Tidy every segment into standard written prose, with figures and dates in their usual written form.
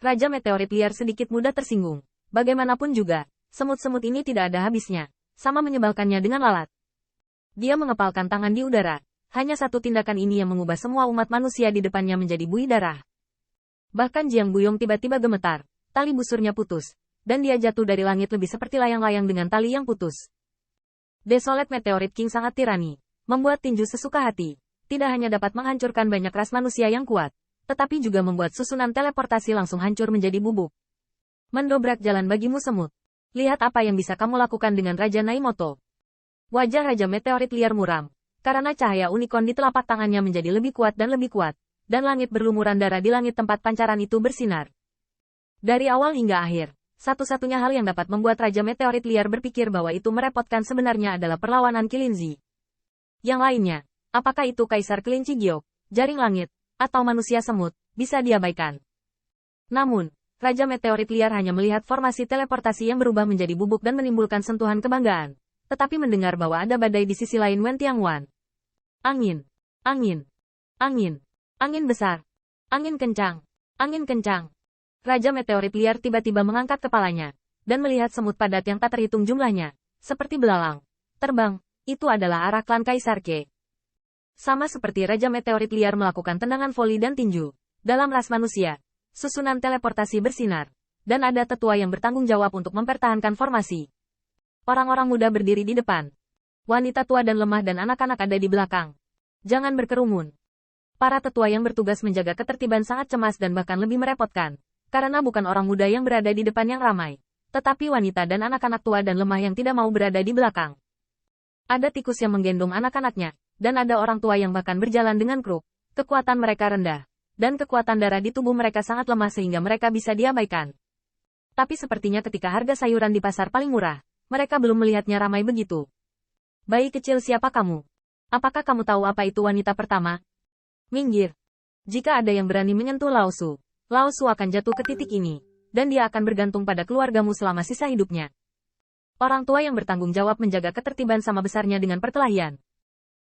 Raja Meteorit Liar sedikit mudah tersinggung. Bagaimanapun juga, semut-semut ini tidak ada habisnya. Sama menyebalkannya dengan lalat. Dia mengepalkan tangan di udara. Hanya satu tindakan ini yang mengubah semua umat manusia di depannya menjadi buih darah. Bahkan Jiang Buyong tiba-tiba gemetar. Tali busurnya putus. Dan dia jatuh dari langit lebih seperti layang-layang dengan tali yang putus. Desolate Meteorit King sangat tirani. Membuat tinju sesuka hati. Tidak hanya dapat menghancurkan banyak ras manusia yang kuat, tetapi juga membuat susunan teleportasi langsung hancur menjadi bubuk. Mendobrak jalan bagimu semut. Lihat apa yang bisa kamu lakukan dengan Raja Naimoto. Wajah Raja Meteorit Liar muram. Karena cahaya unicorn di telapak tangannya menjadi lebih kuat, dan langit berlumuran darah di langit tempat pancaran itu bersinar. Dari awal hingga akhir, satu-satunya hal yang dapat membuat Raja Meteorit Liar berpikir bahwa itu merepotkan sebenarnya adalah perlawanan Kilinzi. Yang lainnya, apakah itu Kaisar Kelinci Giok, Jaring Langit, atau manusia semut, bisa diabaikan. Namun, Raja Meteorit Liar hanya melihat formasi teleportasi yang berubah menjadi bubuk dan menimbulkan sentuhan kebanggaan. Tetapi mendengar bahwa ada badai di sisi lain Wen Tiangwan. Angin, angin, angin, angin besar, angin kencang, angin kencang. Raja Meteorit Liar tiba-tiba mengangkat kepalanya, dan melihat semut padat yang tak terhitung jumlahnya, seperti belalang. Terbang, itu adalah arah klan Kaisar Ke. Sama seperti Raja Meteorit Liar melakukan tendangan voli dan tinju, dalam ras manusia, susunan teleportasi bersinar, dan ada tetua yang bertanggung jawab untuk mempertahankan formasi. Orang-orang muda berdiri di depan. Wanita tua dan lemah dan anak-anak ada di belakang. Jangan berkerumun. Para tetua yang bertugas menjaga ketertiban sangat cemas dan bahkan lebih merepotkan, karena bukan orang muda yang berada di depan yang ramai, tetapi wanita dan anak-anak tua dan lemah yang tidak mau berada di belakang. Ada tikus yang menggendong anak-anaknya, dan ada orang tua yang bahkan berjalan dengan kruk. Kekuatan mereka rendah, dan kekuatan darah di tubuh mereka sangat lemah sehingga mereka bisa diabaikan. Tapi sepertinya ketika harga sayuran di pasar paling murah, mereka belum melihatnya ramai begitu. Bayi kecil, siapa kamu? Apakah kamu tahu apa itu wanita pertama? Minggir. Jika ada yang berani menyentuh Lao Su akan jatuh ke titik ini, dan dia akan bergantung pada keluargamu selama sisa hidupnya. Orang tua yang bertanggung jawab menjaga ketertiban sama besarnya dengan perkelahian.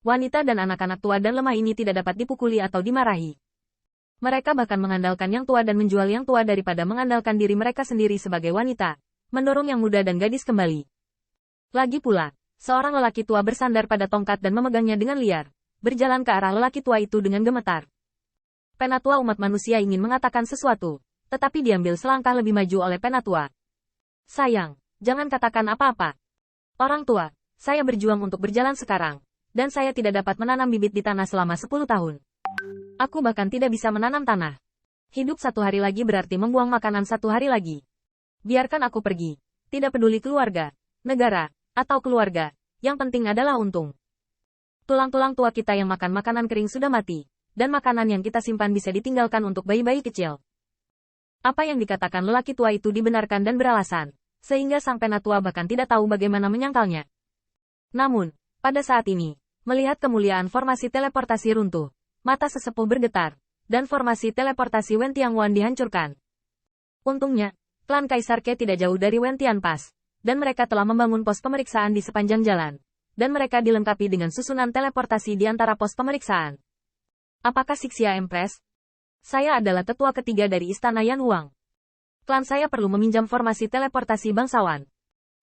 Wanita dan anak-anak tua dan lemah ini tidak dapat dipukuli atau dimarahi. Mereka bahkan mengandalkan yang tua dan menjual yang tua daripada mengandalkan diri mereka sendiri sebagai wanita, mendorong yang muda dan gadis kembali. Lagi pula, seorang lelaki tua bersandar pada tongkat dan memegangnya dengan liar, berjalan ke arah lelaki tua itu dengan gemetar. Penatua umat manusia ingin mengatakan sesuatu, tetapi diambil selangkah lebih maju oleh penatua. Sayang, jangan katakan apa-apa. Orang tua, saya berjuang untuk berjalan sekarang, dan saya tidak dapat menanam bibit di tanah selama 10 tahun. Aku bahkan tidak bisa menanam tanah. Hidup 1 hari lagi berarti membuang makanan 1 hari lagi. Biarkan aku pergi. Tidak peduli keluarga, negara, atau keluarga. Yang penting adalah untung. Tulang-tulang tua kita yang makan makanan kering sudah mati. Dan makanan yang kita simpan bisa ditinggalkan untuk bayi-bayi kecil. Apa yang dikatakan lelaki tua itu dibenarkan dan beralasan. Sehingga sang penatua bahkan tidak tahu bagaimana menyangkalnya. Namun, pada saat ini, melihat kemuliaan formasi teleportasi runtuh, mata sesepuh bergetar, dan formasi teleportasi Wen Tiangwan dihancurkan. Untungnya, klan Kaisar Ke tidak jauh dari Wen Tianpas, dan mereka telah membangun pos pemeriksaan di sepanjang jalan, dan mereka dilengkapi dengan susunan teleportasi di antara pos pemeriksaan. Apakah Sixia Empress? Saya adalah tetua ketiga dari Istana Yan Huang. Klan saya perlu meminjam formasi teleportasi bangsawan.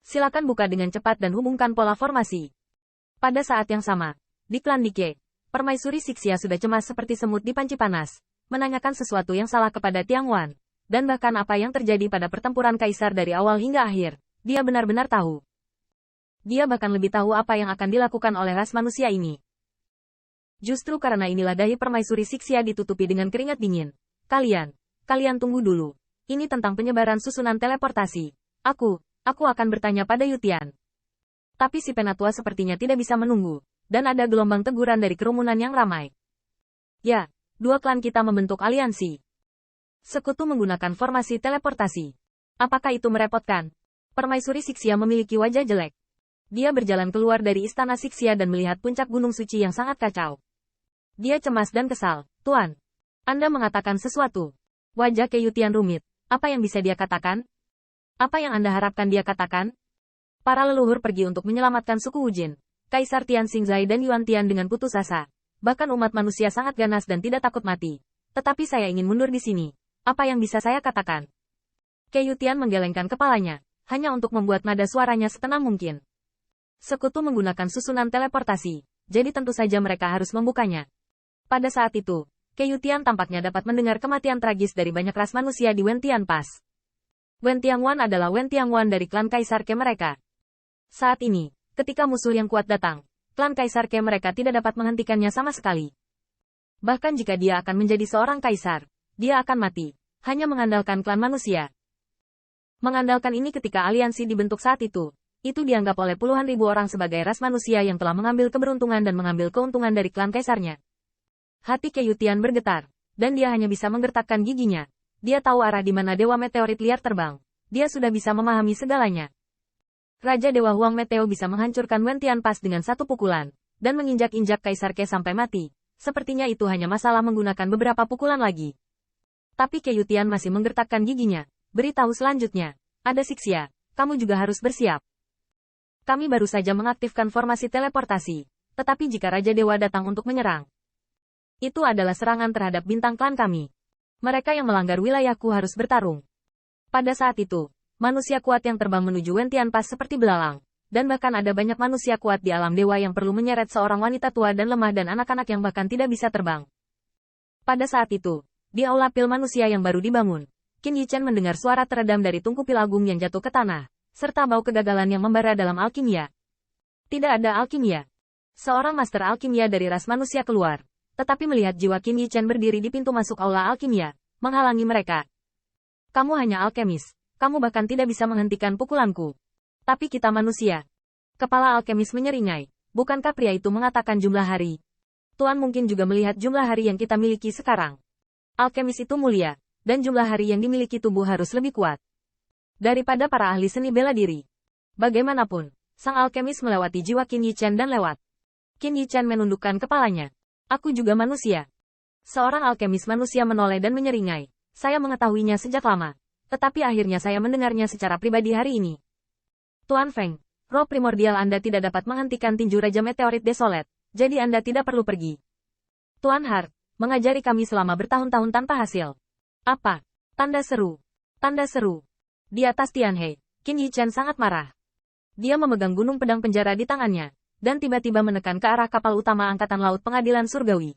Silakan buka dengan cepat dan hubungkan pola formasi. Pada saat yang sama, di klan Dike, Permaisuri Sixia sudah cemas seperti semut di panci panas, menanyakan sesuatu yang salah kepada Tiangwan. Dan bahkan apa yang terjadi pada pertempuran kaisar dari awal hingga akhir, dia benar-benar tahu. Dia bahkan lebih tahu apa yang akan dilakukan oleh ras manusia ini. Justru karena inilah dahi Permaisuri Sixia ditutupi dengan keringat dingin. Kalian tunggu dulu. Ini tentang penyebaran susunan teleportasi. Aku akan bertanya pada Yutian. Tapi si penatua sepertinya tidak bisa menunggu, dan ada gelombang teguran dari kerumunan yang ramai. Ya, 2 klan kita membentuk aliansi. Sekutu menggunakan formasi teleportasi. Apakah itu merepotkan? Permaisuri Sixia memiliki wajah jelek. Dia berjalan keluar dari istana Sixia dan melihat puncak gunung suci yang sangat kacau. Dia cemas dan kesal. Tuan, Anda mengatakan sesuatu. Wajah Ke Yutian rumit. Apa yang bisa dia katakan? Apa yang Anda harapkan dia katakan? Para leluhur pergi untuk menyelamatkan suku Wujin, Kaisar Tian Xingzai dan Yuan Tian dengan putus asa. Bahkan umat manusia sangat ganas dan tidak takut mati. Tetapi saya ingin mundur di sini. Apa yang bisa saya katakan? Kei Tian menggelengkan kepalanya, hanya untuk membuat nada suaranya setenang mungkin. Sekutu menggunakan susunan teleportasi, jadi tentu saja mereka harus membukanya. Pada saat itu, Kei Tian tampaknya dapat mendengar kematian tragis dari banyak ras manusia di Wentian Pass. Wentiangwan adalah Wentiangwan dari klan Kaisar Ke mereka. Saat ini, ketika musuh yang kuat datang, klan Kaisar Ke mereka tidak dapat menghentikannya sama sekali. Bahkan jika dia akan menjadi seorang kaisar, dia akan mati, hanya mengandalkan klan manusia. Mengandalkan ini ketika aliansi dibentuk saat itu dianggap oleh puluhan ribu orang sebagai ras manusia yang telah mengambil keberuntungan dan mengambil keuntungan dari klan kaisarnya. Hati Kei Tian bergetar, dan dia hanya bisa menggertakkan giginya. Dia tahu arah di mana Dewa Meteorit liar terbang. Dia sudah bisa memahami segalanya. Raja Dewa Huang Meteo bisa menghancurkan Wentian Pass dengan satu pukulan, dan menginjak-injak Kaisar Ke sampai mati. Sepertinya itu hanya masalah menggunakan beberapa pukulan lagi. Tapi Kei Tian masih menggertakkan giginya. Beritahu selanjutnya, ada Sixia, kamu juga harus bersiap. Kami baru saja mengaktifkan formasi teleportasi, tetapi jika Raja Dewa datang untuk menyerang, itu adalah serangan terhadap bintang klan kami. Mereka yang melanggar wilayahku harus bertarung. Pada saat itu, manusia kuat yang terbang menuju Wentian Pass seperti belalang, dan bahkan ada banyak manusia kuat di alam dewa yang perlu menyeret seorang wanita tua dan lemah dan anak-anak yang bahkan tidak bisa terbang. Pada saat itu, di aula pil manusia yang baru dibangun, Qin Yichen mendengar suara teredam dari tungku pil agung yang jatuh ke tanah, serta bau kegagalan yang membara dalam alkimia. Tidak ada alkimia. Seorang master alkimia dari ras manusia keluar, tetapi melihat jiwa Qin Yichen berdiri di pintu masuk aula alkimia, menghalangi mereka. Kamu hanya alkemis, kamu bahkan tidak bisa menghentikan pukulanku. Tapi kita manusia. Kepala alkemis menyeringai, bukankah pria itu mengatakan jumlah hari? Tuan mungkin juga melihat jumlah hari yang kita miliki sekarang. Alkemis itu mulia, dan jumlah hari yang dimiliki tubuh harus lebih kuat daripada para ahli seni bela diri. Bagaimanapun, sang alkemis melewati jiwa Qin Yichen dan lewat. Qin Yichen menundukkan kepalanya. Aku juga manusia. Seorang alkemis manusia menoleh dan menyeringai. Saya mengetahuinya sejak lama. Tetapi akhirnya saya mendengarnya secara pribadi hari ini. Tuan Feng, roh primordial Anda tidak dapat menghentikan tinju Raja Meteorit Desolate, jadi Anda tidak perlu pergi. Tuan Hart, mengajari kami selama bertahun-tahun tanpa hasil. Apa? Tanda seru. Tanda seru. Di atas Tianhe, Qin Yichen sangat marah. Dia memegang gunung pedang penjara di tangannya, dan tiba-tiba menekan ke arah kapal utama Angkatan Laut Pengadilan Surgawi.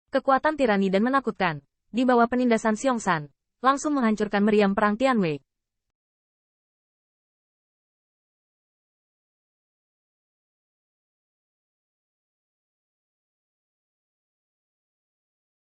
Kekuatan tirani dan menakutkan, di bawah penindasan Xiongsan, langsung menghancurkan meriam perang Tianwei.